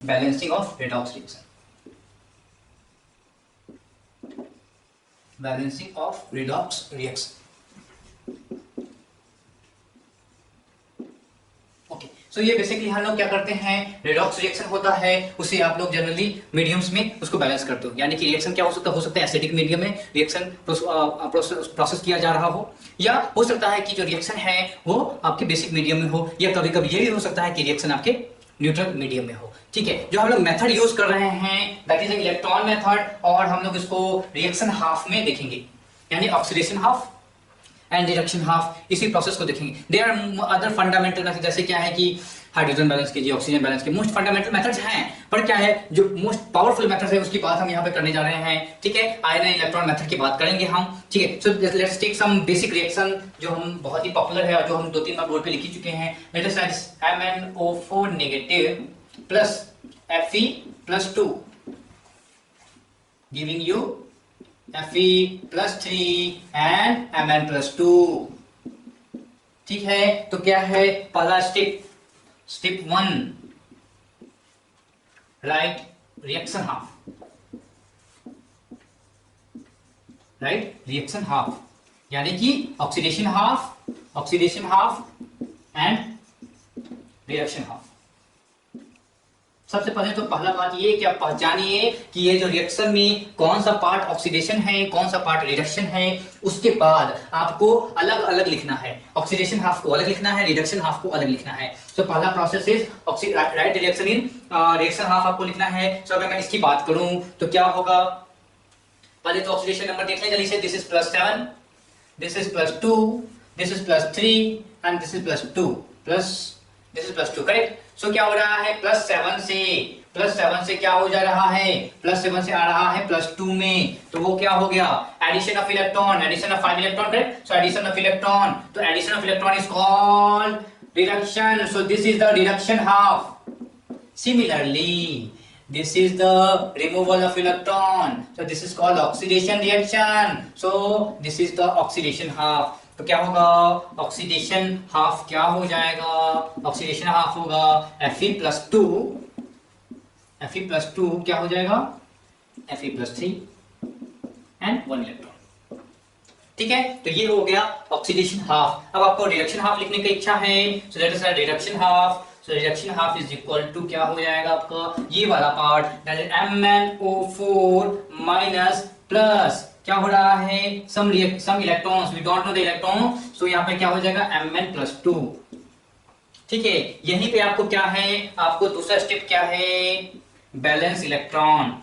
Balancing of redox reaction, balancing of redox reaction. Okay, so ये basically हम लोग क्या करते हैं, रेडॉक्स रिएक्शन होता है उसे आप लोग जनरली मीडियम्स में उसको बैलेंस करते हो, यानी कि रिएक्शन क्या हो सकता है एसिडिक मीडियम में रिएक्शन प्रोसेस किया जा रहा हो, या हो सकता है कि जो रिएक्शन है वो आपके बेसिक मीडियम में हो, या कभी कभी ये भी हो सकता है कि रिएक्शन आपके न्यूट्रल मीडियम में हो। ठीक है, जो हम लोग मेथड यूज कर रहे हैं दैट इज इलेक्ट्रॉन मेथड, और हम लोग इसको रिएक्शन हाफ में देखेंगे, यानी oxidation half and reduction half, इसी प्रोसेस को देखेंगे। There are other fundamental method, जैसे क्या है कि हाइड्रोजन बैलेंस कीजिए, ऑक्सीजन बैलेंस के मोस्ट फंडामेंटल मेथड्स हैं, पर क्या है जो मोस्ट पावरफुल मेथड है उसकी बात हम यहाँ पे करने जा रहे हैं। ठीक है, आयन एंड इलेक्ट्रॉन मेथड की बात करेंगे हम। ठीक है, so let's take some basic reaction जो हम बहुत ही पॉपुलर है और जो हम 2-3 बार बोर्ड पे लिख ही चुके हैं। Late us right MnO4 negative plus Fe+2 giving you Fe+3 and Mn+2। ठीक है, तो क्या है पहला स्टेप 1, राइट रिएक्शन हाफ, यानी कि oxidation half and reduction half. सबसे पहले तो पहला बात ये कि आप पहचानिए कि ये जो रिएक्शन में कौन सा पार्ट ऑक्सीडेशन है, कौन सा पार्ट रिडक्शन है। उसके बाद आपको अलग अलग लिखना है, ऑक्सीडेशन हाफ को अलग लिखना है, रिडक्शन हाफ को अलग लिखना है। तो पहला process is right reaction in reaction half आपको लिखना है। सो अगर मैं इसकी बात करूं तो क्या होगा, पहले तो ऑक्सीडेशन नंबर देख लें जल्दी से। This is +7, this is +2, this is +3 and this is +2 correct. So क्या हो रहा है, +7 से क्या हो जा रहा है, +7 से आ रहा है +2 में, तो वो क्या हो गया addition of 5 electron correct. So addition of electron, तो addition of electron is called reduction. So this is the reduction half. Similarly this is the removal of electron, so this is called oxidation reaction. So this is the oxidation half. तो क्या होगा, oxidation half क्या हो जाएगा, oxidation half होगा Fe+2 क्या हो जाएगा Fe+3 एंड 1 इलेक्ट्रॉन। ठीक है, तो ये हो गया ऑक्सीडेशन हाफ। अब आपको रिडक्शन हाफ लिखने की इच्छा है, so let us write reduction half. So reduction half is equal to क्या हो जाएगा आपका ये वाला part, that is MnO4 minus plus क्या हो रहा है some electrons, we don't know the electron, so यहाँ पे क्या हो जाएगा Mn+2। ठीक है, यहीं पे आपको क्या है, आपको दूसरा स्टेप क्या है, बैलेंस इलेक्ट्रॉन्स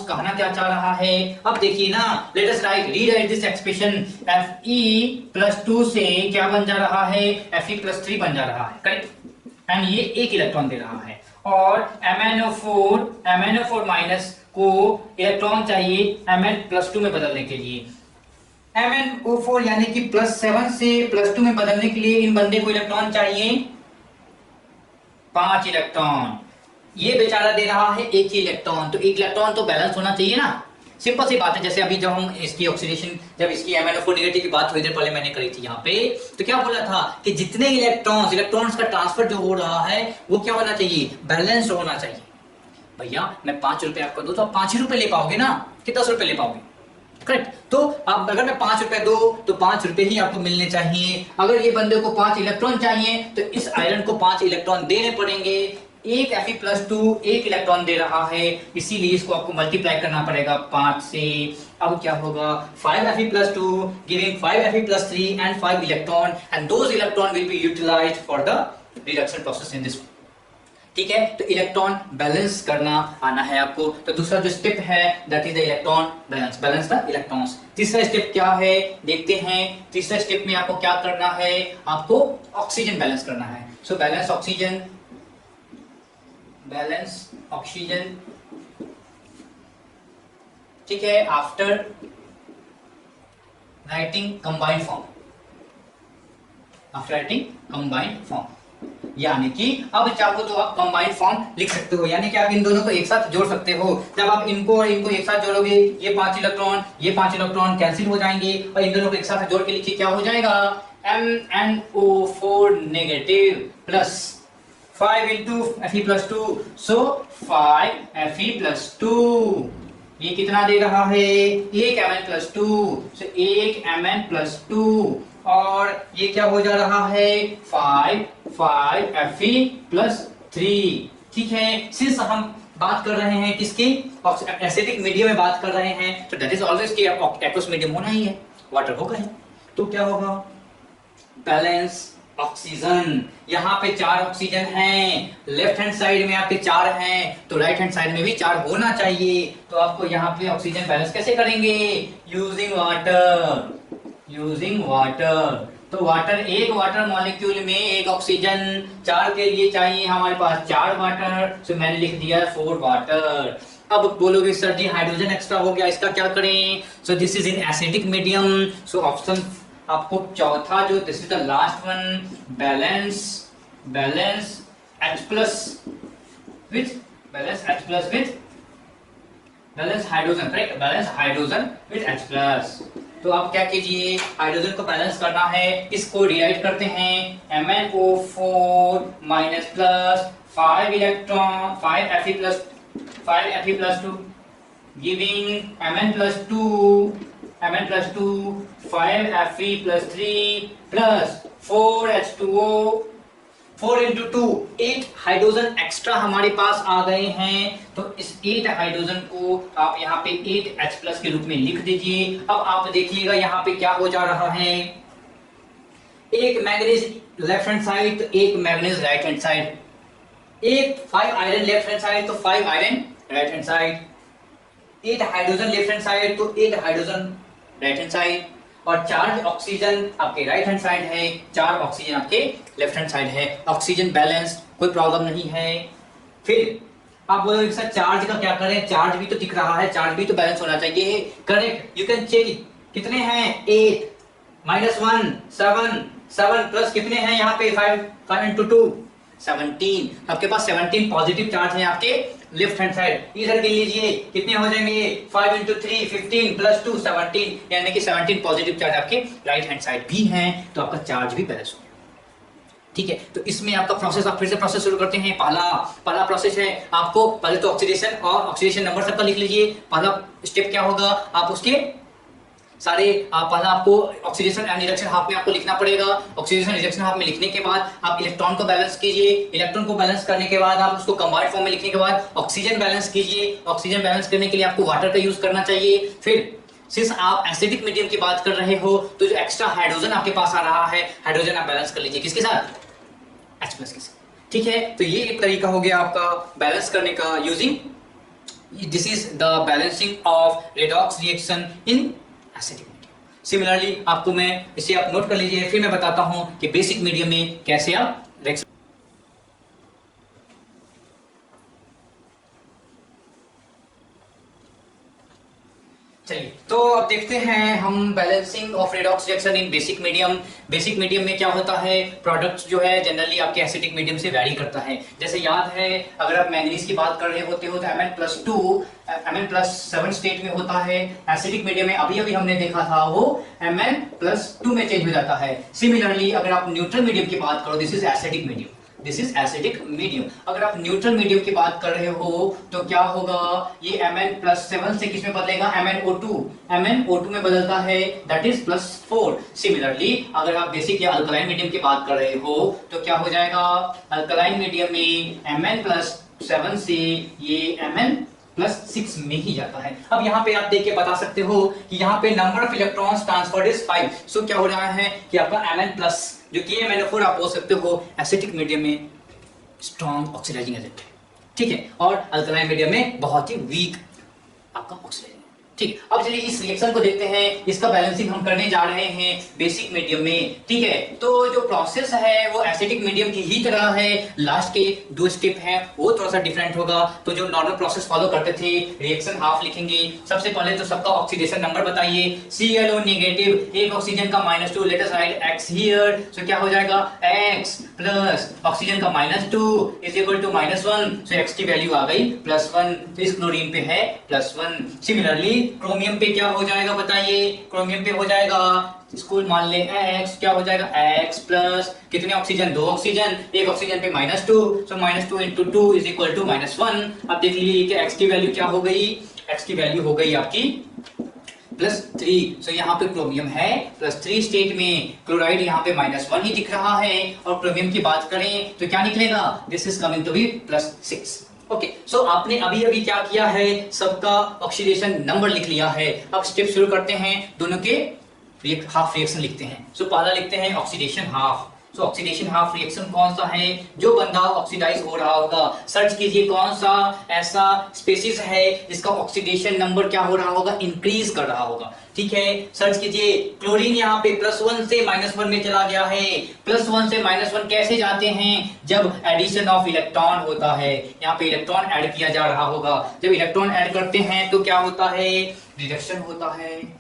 कहना क्या चाह रहा है। अब देखिए ना, let us rewrite this expression. Fe+2 से क्या बन जा रहा है, Fe+3 बन जा रहा है करेक्ट, एंड ये एक इलेक्ट्रॉन दे रहा है, और MnO4 माइनस को इलेक्ट्रॉन चाहिए Mn+2 में बदलने के लिए। MnO4 यानी कि +7 से +2 में बदलने के लिए इन बंदे को इलेक्ट्रॉन चाहिए 5 इलेक्ट्रॉन। ये बेचारा दे रहा है एक ही इलेक्ट्रॉन, तो एक इलेक्ट्रॉन तो बैलेंस होना चाहिए ना। सिंपल सी बात है, जैसे अभी जब हम इसकी ऑक्सीडेशन, जब इसकी MnO4 नेगेटिव की बात थोड़ी देर पहले मैंने करी थी यहाँ पे, तो क्या बोला था कि जितने इलेक्ट्रॉन्स का ट्रांसफर जो हो रहा है वो क्या होना चाहिए, बैलेंस होना चाहिए। भैया मैं 5 रुपए आपको दूं तो आप 5 ही रुपए ले पाओगे ना, कि 10 रुपए ले पाओगे करेक्ट। तो आप अगर मैं 5 रुपए दो तो 5 रुपए ही आपको मिलने चाहिए। अगर ये बंदे को 5 इलेक्ट्रॉन चाहिए तो इस आयरन को 5 इलेक्ट्रॉन देने पड़ेंगे। एक Fe+2 एक इलेक्ट्रॉन दे रहा है, इसीलिए इसको आपको मल्टीप्लाई करना पड़ेगा 5 से। अब क्या होगा, 5 Fe+2 giving 5 Fe+3 and 5 electron, and those electron will be utilised for the reduction process in this. ठीक है, तो इलेक्ट्रॉन बैलेंस करना आना है आपको। तो दूसरा जो स्टेप है that is the electron balance the electrons. तीसरा स्टेप क्या है देखते हैं। तीसरा स्टेप में आपको क्या करना है, आपको ऑक्सीजन बैलेंस करना है। सो बैलेंस ऑक्सीजन ठीक है, आफ्टर राइटिंग कंबाइंड फॉर्म, यानी कि अब चाहो तो आप कंबाइंड फॉर्म लिख सकते हो, यानी कि आप इन दोनों को एक साथ जोड़ सकते हो। जब आप इनको और इनको एक साथ जोड़ोगे, ये 5 इलेक्ट्रॉन कैंसिल हो जाएंगे, और इन दोनों को एक साथ जोड़ के लिखिए क्या हो जाएगा, MnO4 negative plus 5 into Fe plus 2, so 5 Fe plus 2, ये कितना दे रहा है? एक Mn plus 2, so एक Mn plus 2, और ये क्या हो जा रहा है? 5 Fe plus 3। ठीक है, सिंस हम बात कर रहे हैं किसकी? एसिडिक मीडियम में बात कर रहे हैं, तो दैट इज ऑलवेज कि एक्वस मीडियम होना ही है, वाटर होगा ही। तो क्या होगा? Balance oxygen. यहाँ पे 4 ऑक्सीजन हैं, लेफ्ट हैंड साइड में आपके 4 हैं, तो राइट हैंड साइड में भी 4 होना चाहिए। तो आपको यहाँ पे ऑक्सीजन बैलेंस कैसे करेंगे? Using water. तो वाटर, एक वाटर मॉलिक्यूल में एक ऑक्सीजन, 4 के लिए चाहिए हमारे पास 4 वाटर, तो मैंने लिख दिया 4 वाटर। अब बोलोगे सर जी हाइड्रोजन एक्स्ट्रा हो गया, इसका क्या करें? सो this is in acidic medium, so option आपको चौथा जो this is the last one, balance H plus with balance hydrogen, correct? Balance hydrogen with H plus. तो आप क्या कीजिए, हाइड्रोजन को बैलेंस करना है, इसको डिवाइड करते हैं, MnO4 minus plus 5 electron 5Fe plus 2 giving Mn plus 2 5Fe plus 3 plus 4H2O 4 into 2 8 hydrogen extra हमारे पास आ गए हैं। तो इस 8 हाइड्रोजन को आप यहाँ पे 8H प्लस के रूप में लिख दीजिए। अब आप देखिएगा यहाँ पे क्या हो जा रहा है, एक मैग्नीज लेफ्ट हैंड साइड तो एक मैग्नीज राइट हैंड साइड, एक 5 आयरन लेफ्ट हैंड साइड तो 5 iron right hand side, 8 hydrogen left hand side तो 8 हाइड्रोजन राइट हैंड साइड, और 4 ऑक्सीजन आपके राइट हैंड साइड है, 4 ऑक्सीजन आपके लेफ्ट हैंड साइड है। ऑक्सीजन बैलेंस, कोई प्रॉब्लम नहीं है। फिर आप बोलोगे सर चार्ज का क्या करें? चार्ज भी तो दिख रहा है, चार्ज भी तो बैलेंस होना चाहिए, करेक्ट? यू कैन चेक कितने हैं, 8 माइनस 1 7 प्लस कितने हैं यहाँ पे 5 into 2 17। आपके पास 17 पॉजिटिव चार्ज है आपके लेफ्ट हैंड साइड। इधर गिन लीजिए कितने हो जाएंगे, 5 into 3 15 प्लस 2 17, यानी कि 17 पॉजिटिव चार्ज आपके राइट हैंड साइड भी हैं, तो आपका चार्ज भी बैलेंस हो गया। ठीक है, तो इसमें आपका प्रोसेस, आप फिर से प्रोसेस शुरू करते हैं। पहला प्रोसेस है, आपको पहले तो ऑक्सीडेशन और ऑक्सीडेशन नंबर सबका लिख लीजिए। पहला स्टेप क्या होगा, आप उसके सारे पहला आपको ऑक्सीडेशन एंड रिडक्शन हाफ में आपको लिखना पड़ेगा। ऑक्सीडेशन रिडक्शन हाफ में लिखने के बाद आप इलेक्ट्रॉन को बैलेंस कीजिए। इलेक्ट्रॉन को बैलेंस करने के बाद आप उसको कंबाइंड फॉर्म में लिखने के बाद ऑक्सीजन बैलेंस कीजिए। ऑक्सीजन बैलेंस करने के लिए आपको वाटर का यूज करना चाहिए। फिर सिंस आप एसिडिक मीडियम की बात कर रहे हो, तो जो एक्स्ट्रा हाइड्रोजन आपके पास आ रहा है, हाइड्रोजन आप बैलेंस कर लीजिए किसके साथ, H प्लस के साथ। ठीक है, तो ये एक तरीका हो गया आपका बैलेंस करने का using, this is the balancing of redox reaction in acidic medium. Similarly आपको मैं इसे आप नोट कर लीजिए, फिर मैं बताता हूं कि बेसिक मीडियम में कैसे आप रिएक्शन। चलिए, तो अब देखते हैं हम balancing of redox reaction in basic medium. Basic medium में क्या होता है, प्रोडक्ट्स जो है जनरली आपके एसिडिक मीडियम से वैरी करता है। जैसे याद है, अगर आप मैंगनीज की बात कर रहे होते हो तो Mn+7 स्टेट में होता है। एसिडिक मीडियम में अभी अभी हमने देखा था वो Mn+2 में चेंज हो जाता है। सिमिलरली अगर आप न्यूट्रल मीडियम की बात करो, this is acidic medium, this is acidic medium. अगर आप न्यूट्रल मीडियम की बात कर रहे हो तो क्या होगा, ये Mn+7 से किस में बदलेगा, MnO2 में बदलता है, दैट इज +4। सिमिलरली अगर आप बेसिक या अल्कलाइन मीडियम की बात कर रहे हो तो क्या हो जाएगा, अल्कलाइन मीडियम में Mn+7 से ये Mn+6 में ही जाता है। अब यहाँ पे आप देख के बता सकते हो कि यहाँ पे number of electrons transferred is 5। सो क्या हो रहा है कि आपका Mn+ जो कि MnO4 आप बोल सकते हो एसिडिक मीडियम में स्ट्रॉन्ग ऑक्सीडाइजिंग एजेंट है। ठीक है, और अल्कलाइन मीडियम में बहुत ही वीक आपका ऑक्सीडाइजिंग। ठीक, अब चलिए इस रिएक्शन को देखते हैं। इसका बैलेंसिंग हम करने जा रहे हैं बेसिक मीडियम में। ठीक है, तो जो प्रोसेस है वो एसिडिक मीडियम की ही तरह है, लास्ट के 2 स्टेप हैं वो थोड़ा सा डिफरेंट होगा। तो जो नॉर्मल प्रोसेस फॉलो करते थे, रिएक्शन हाफ लिखेंगे। सबसे पहले तो सबका ऑक्सीडेशन नंबर बताइए, ClO नेगेटिव, एक ऑक्सीजन का -2, let us write X here. So क्या हो जाएगा, X प्लस ऑक्सीजन का -2 is equal to -1, so X की वैल्यू आ गई +1, तो इस क्लोरीन पे है +1। सिमिलरली क्रोमियम पे क्या हो जाएगा बताइए, क्रोमियम पे हो जाएगा इसको मान ले x, क्या हो जाएगा x प्लस कितने ऑक्सीजन, 2 ऑक्सीजन, एक ऑक्सीजन पे -2, सो -2 इंटू 2 इज इक्वल टू -1। अब देख लीजिए कि x की वैल्यू क्या हो गई, x की वैल्यू हो गई आपकी +3। सो यहाँ पे क्रोमियम है +3 स्टेट में, क्लोराइड यहाँ पे -1 ही दिख रहा है, और क्रोमियम की बात करें तो क्या निकलेगा, this is coming to be +6। Okay, so आपने अभी अभी क्या किया है, सबका ऑक्सीडेशन नंबर लिख लिया है। अब स्टेप शुरू करते हैं, दोनों के हाफ रिएक्शन लिखते हैं। सो पहला लिखते हैं ऑक्सीडेशन हाफ। सो ऑक्सीडेशन हाफ रिएक्शन कौन सा है, जो बंदा ऑक्सीडाइज हो रहा होगा, सर्च कीजिए कौन सा ऐसा स्पीशीज है जिसका ऑक्सीडेशन नंबर क्या हो रहा होगा, इंक्रीज कर रहा होगा। ठीक है, सर्च कीजिए। क्लोरीन यहाँ पे +1 से -1 में चला गया है। +1 से -1 कैसे जाते हैं, जब एडिशन ऑफ इलेक्ट्रॉन होता है, यहाँ पे इलेक्ट्रॉन ऐड किया जा रहा होगा। जब इलेक्ट्रॉन ऐड करते हैं तो क्या होता है, रिडक्शन होता है।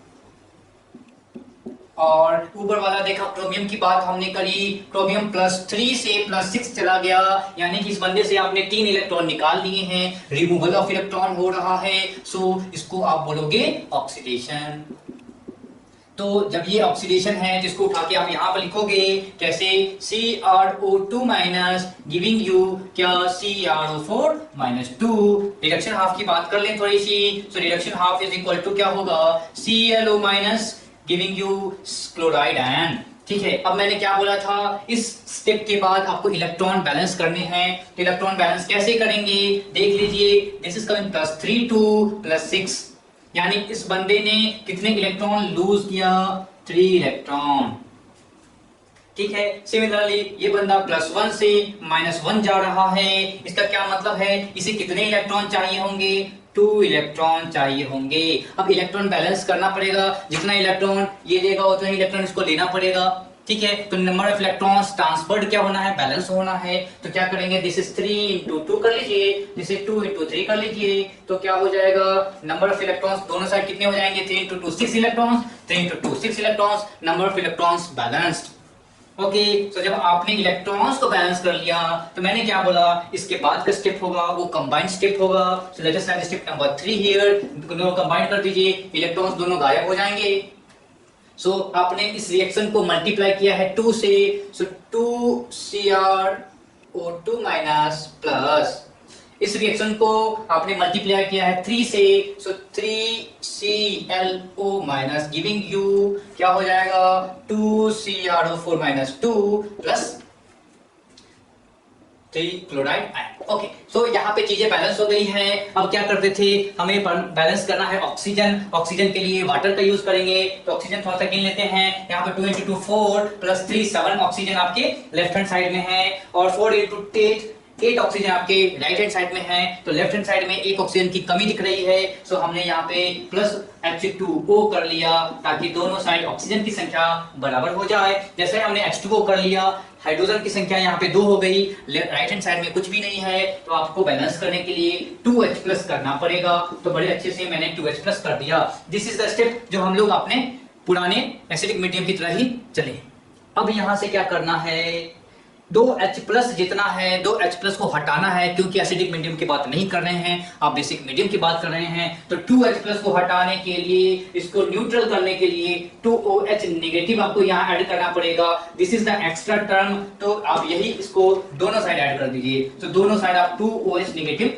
और ऊपर वाला देखा, क्रोमियम की बात हमने करी, क्रोमियम +3 से +6 चला गया, यानी कि इस बंदे से आपने 3 इलेक्ट्रॉन निकाल लिए हैं, रिमूवल ऑफ इलेक्ट्रॉन हो रहा है। सो इसको आप बोलोगे ऑक्सीडेशन। तो जब ये ऑक्सीडेशन है, जिसको उठा के आप यहाँ पर लिखोगे कैसे, CrO2- गिविंग यू क्या, CrO4-2। रिडक्शन हाफ की बात कर लें थोड़ी सी। So reduction half is equal to क्या होगा, ClO- giving you chloride ion. ठीक है, अब मैंने क्या बोला था, इस स्टेप के बाद आपको इलेक्ट्रॉन बैलेंस करने हैं। तो इलेक्ट्रॉन बैलेंस कैसे करेंगे, देख लीजिए, दिस इज कमिंग +3 टू +6, यानी इस बंदे ने कितने इलेक्ट्रॉन लूज किया, 3 इलेक्ट्रॉन। ठीक है, सिमिलरली ये बंदा +1 से -1 जा रहा है, इसका क्या मतलब है, इसे कितने इलेक्ट्रॉन चाहिए होंगे, 2 इलेक्ट्रॉन चाहिए होंगे। अब इलेक्ट्रॉन बैलेंस करना पड़ेगा, जितना इलेक्ट्रॉन ये देगा उतना इलेक्ट्रॉन इसको लेना पड़ेगा। ठीक है, तो नंबर ऑफ इलेक्ट्रॉन्स ट्रांसफर्ड क्या होना है, बैलेंस होना है। तो क्या करेंगे, दिस इज 3 इंटू 2 कर लीजिए, दिस इज 2 इंटू 3 कर लीजिए, तो क्या हो जाएगा, नंबर ऑफ इलेक्ट्रॉन्स दोनों साइड कितने हो जाएंगे, 3 into 2 6 electrons, 3 into 2 6 electrons, number of electrons balanced. Okay, so जब आपने इलेक्ट्रॉन्स को बैलेंस कर लिया, तो मैंने क्या बोला, इसके बाद का स्टेप होगा वो कंबाइंड स्टेप होगा। सो let us right step number 3 here, दोनों कंबाइन कर दीजिए, इलेक्ट्रॉन्स दोनों गायब हो जाएंगे। सो आपने इस रिएक्शन को मल्टीप्लाई किया है 2 से, सो 2CrO2- प्लस इस रिएक्शन को आपने मल्टीप्लाई किया है 3 से, सो 3ClO- गिविंग यू क्या हो जाएगा, 2CrO4-2 plus 3 chloride ion. Okay, so यहाँ पे चीजें बैलेंस हो गई हैं। अब क्या करते थे, हमें बैलेंस करना है ऑक्सीजन। ऑक्सीजन के लिए वाटर का यूज करेंगे, तो ऑक्सीजन थोड़ा सा गिन लेते हैं। यहाँ पे 2 इंटू 2 4 प्लस 3 7 ऑक्सीजन आपके लेफ्ट हैंड साइड में है, और 4 इंटू 8 ऑक्सीजन आपके राइट हैंड साइड में है। तो लेफ्ट हैंड साइड में एक ऑक्सीजन की कमी दिख रही है, सो हमने यहाँ पे प्लस H2O कर लिया, ताकि दोनों साइड ऑक्सीजन की संख्या बराबर हो जाए। जैसे हमने H2O कर लिया, हाइड्रोजन की संख्या यहाँ पे 2 हो गई, राइट हैंड साइड में कुछ भी नहीं है, तो आपको बैलेंस करने के लिए 2H+ करना पड़ेगा। तो बड़े अच्छे से मैंने 2H+ कर दिया। दिस इज द स्टेप जो हम लोग अपने पुराने एसिडिक मीडियम की तरह ही चले। अब यहाँ से क्या करना है, 2H+ जितना है 2H+ को हटाना है, क्योंकि एसिडिक मीडियम की बात नहीं कर रहे हैं, आप बेसिक मीडियम की बात कर रहे हैं। तो 2H+ को हटाने के लिए, इसको न्यूट्रल करने के लिए 2OH- आपको यहाँ ऐड करना पड़ेगा। This is the extra term, तो आप यही इसको दोनों साइड ऐड कर दीजिए। तो दोनों साइड आप 2OH-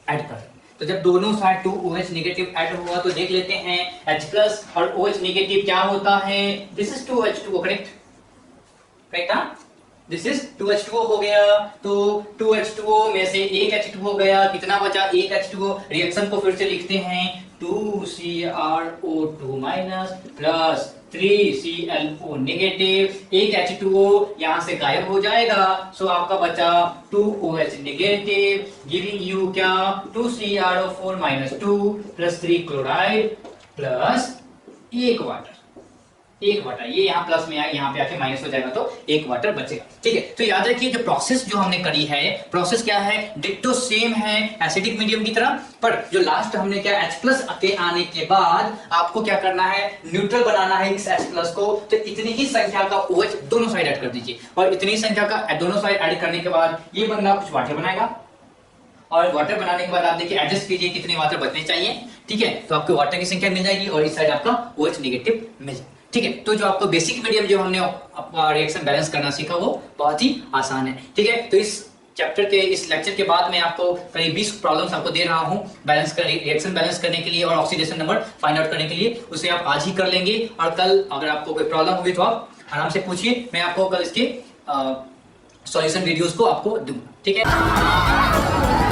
ऐड कर, तो जब दोनों साइड 2OH- ऐड हुआ तो देख लेते हैं H+ और OH- क्या होता है, this is 2H2O, correct correct, this is 2H2O हो गया। तो 2H2O में से एक H2O गया, कितना बचा, एक H2O। रिएक्शन को फिर से लिखते हैं, 2CrO2- प्लस 3ClO-, एक H2O यहां से गायब हो जाएगा, सो आपका बचा 2OH- गिविंग यू क्या, 2CrO4-2 plus 3 chloride plus 1 water. 1 water, ये यहाँ प्लस में आएगा, यहाँ पे आके माइनस हो जाएगा, तो 1 वाटर बचेगा। ठीक है, तो याद रखिए जो प्रोसेस जो हमने करी है, प्रोसेस क्या है, डिट्टो सेम है एसिडिक मीडियम की तरह, पर जो लास्ट हमने क्या H+ के आने के बाद आपको क्या करना है, न्यूट्रल बनाना है इस H+ को। तो इतनी ही संख्या का OH दोनों साइड ऐड कर दीजिए, और इतनी संख्या का दोनों साइड ऐड करने के बाद ये बंदा कुछ वाटर बनाएगा, और वाटर बनाने के बाद आप देखिए एडजस्ट कीजिए कितने वाटर बचने चाहिए। ठीक है, तो आपको वाटर की संख्या मिल जाएगी, और इस साइड आपका OH- मिल जाएगा। ठीक है, तो जो आपको बेसिक मीडियम जो हमने रिएक्शन बैलेंस करना सीखा वो बहुत ही आसान है। ठीक है, तो इस चैप्टर के इस लेक्चर के बाद मैं आपको करीब 20 प्रॉब्लम्स आपको दे रहा हूं बैलेंस कर रिएक्शन बैलेंस करने के लिए और ऑक्सीडेशन नंबर फाइंड आउट करने के लिए। उसे आप आज ही कर लेंगे और कल अगर आपको कोई प्रॉब्लम हुई तो आप आराम से पूछिए, मैं आपको कल इसके सॉल्यूशन वीडियोस को आपको दूंगा। ठीक है।